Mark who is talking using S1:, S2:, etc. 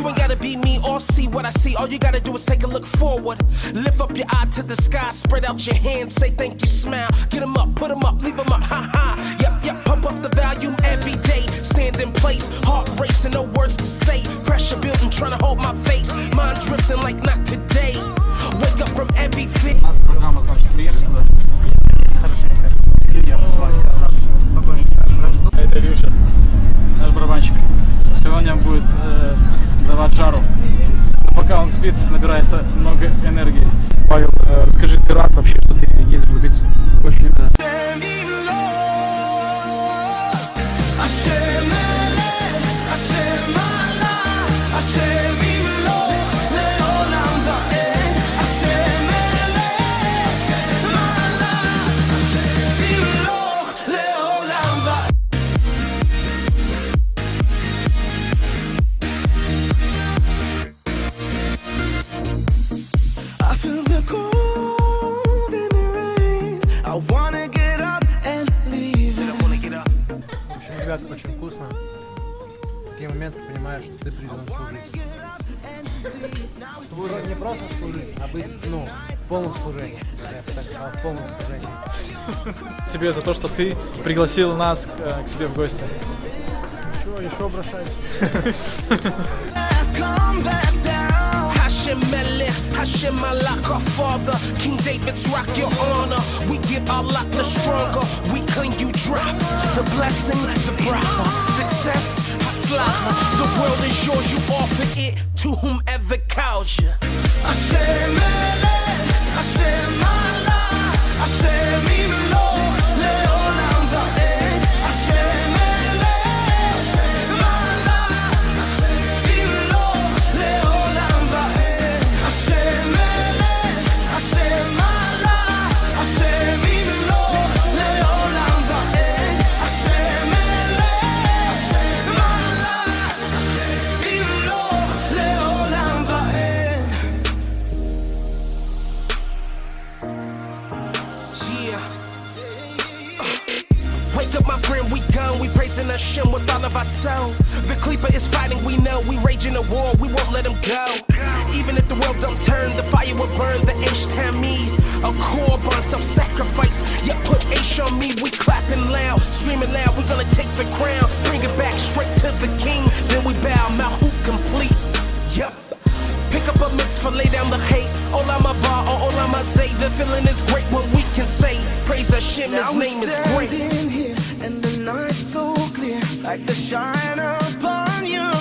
S1: You ain't gotta be me or see what I see. All you gotta do is take a look forward. Lift up your eye to the sky, spread out your hands, say thank you, smile. Get them up, put them up, leave them up, ha ha. Yep, pump up the volume every day. Stand in place, heart racing, no words to say. Pressure building, trying to hold my face. Mind drifting like not today. Wake up from everything.
S2: У нас программа, значит, приехала. Хорошенько. Это Илюша, наш барабанщик. Сегодня будет давать жару. Пока он спит, набирается много энергии. Павел, скажи, ты рад вообще, что ты ездишь в Дубицу? Очень рад.
S3: Ребята, очень вкусно. В такие моменты понимаешь, что ты призван служить. Чтобы не просто служить, а быть, в полном служении. Я бы так сказал, в полном служении.
S2: Тебе за то, что ты пригласил нас к себе в гости.
S3: Еще обращайся.
S1: Hashem Malak, our father, King David's rock your honor. We give our lot the stronger, we cling you drop. The blessing, the bracha, success, hatzlacha. The world is yours, you offer it to whomever calls you. Hashem Melech, Hashem Malak, Hashem Imloch, Leolam Va'ed. Hashem Melech, Malak, Imloch, Leolam Va'ed. Hashem Melech, Hashem Malak, Hashem Imloch, Leolam Va'ed. Hashem Melech, Malak, Imloch, Leolam Va'ed. Wake up, my friend, we gone. We praising Hashem with all of our soul. The Klippa is fighting, we know. We raging a war, we won't let him go. Even if the world don't turn, the fire will burn. The Aish Tamid, a korban, self-sacrifice. Yeah, put Aish on me, we clapping loud, screaming loud. We gonna take the crown, bring it back straight to the king. Then we bow, Malchut complete. Yup. Pick up a mitzvah, lay down the hate. Olam haba or olam hazeh. The feeling is great when we can say, praise Hashem, His name is great.
S4: Here, and the night's so clear, like the shine upon your